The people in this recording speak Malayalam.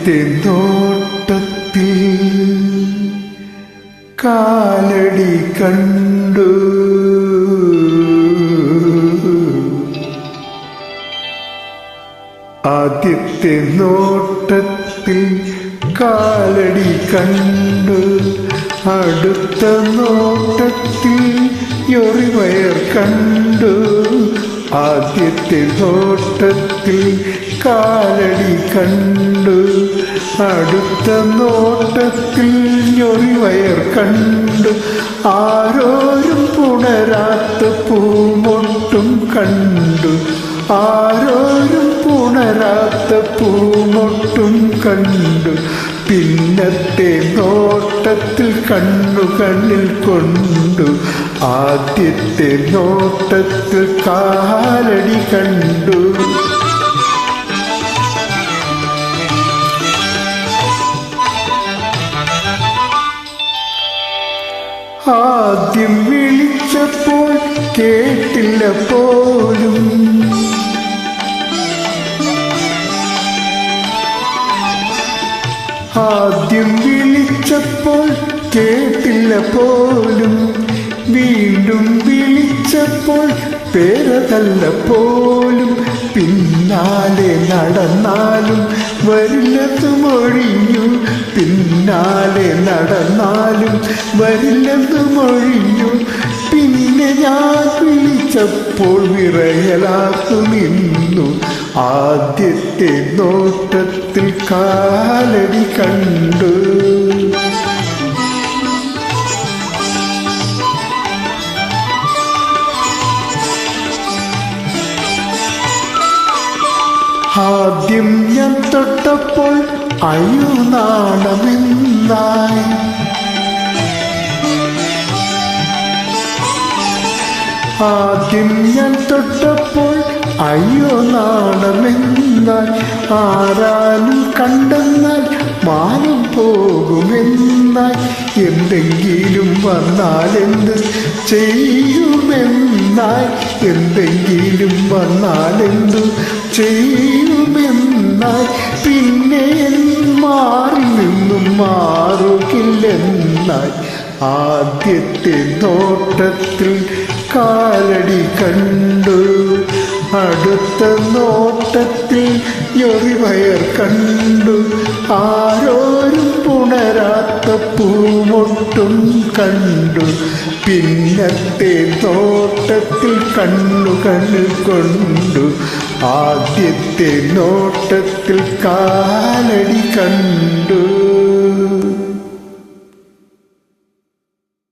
ആദ്യത്തെ നോട്ടത്തിൽ കാലടി കണ്ടു. ആദ്യത്തെ നോട്ടത്തിൽ കാലടി കണ്ടു. അടുത്ത നോട്ടത്തിൽ ഞൊറിവയർ കണ്ടു. ആദ്യത്തെ നോട്ടത്തിൽ കാലടി കണ്ടു. അടുത്ത നോട്ടത്തിൽ ഞൊറിവയർ കണ്ടു. ആരോരും പുണരാത്ത പൂമൊട്ടും കണ്ടു. ആരോരും പുണരാത്ത പൂമൊട്ടും കണ്ടു. പിന്നത്തെ നോട്ടത്തിൽ കണ്ണിൽ കൊണ്ടു. ആദ്യത്തെ നോട്ടത്തിൽ കാലടി കണ്ടു. ആദ്യം വിളിച്ചപ്പോൾ കേട്ടില്ല പോലും. ആദ്യം വിളിച്ചപ്പോൾ കേട്ടില്ല പോലും. വീണ്ടും വിളിച്ചപ്പോൾ പേരതല്ല പോലും. പിന്നാലെ നടന്നാലും വരില്ലെന്നുമൊഴിഞ്ഞു. പിന്നാലെ നടന്നാലും വരില്ലെന്നുമൊഴിഞ്ഞു. പിന്നെ ഞാൻ വിളിച്ചപ്പോൾ വിറയലാത്തു നിന്നു. ആദ്യത്തെ നോട്ടത്തിൽ കാലടി കണ്ടു. ആദ്യം ഞാൻ തൊട്ടപ്പോൾ അയ്യോ നാണമെന്നായി. ആദ്യം ഞാൻ തൊട്ടപ്പോൾ അയ്യോ നാണമെന്നായി. ആരാലും കണ്ടെന്നാൽ മാനം പോകുമെന്നായി. എന്തെങ്കിലും വന്നാലെന്ത് ചെയ്യുമെന്നായി. എന്തെങ്കിലും വന്നാലെന്തു ചെയ്യുമെന്നായി. പിന്നെ മാറി നിന്നും മാറുകില്ലെന്നായി. ആദ്യത്തെ നോട്ടത്തിൽ കാലടി കണ്ടു. അടുത്ത നോട്ടത്തിൽ ഞൊറിവയർ കണ്ടു. ആരോരും പുണരാത്ത പൂമൊട്ടും കണ്ടു. പിന്നത്തെ നോട്ടത്തിൽ കണ്ണിൽ കൊണ്ടു. ആദ്യത്തെ നോട്ടത്തിൽ കാലടി കണ്ടു.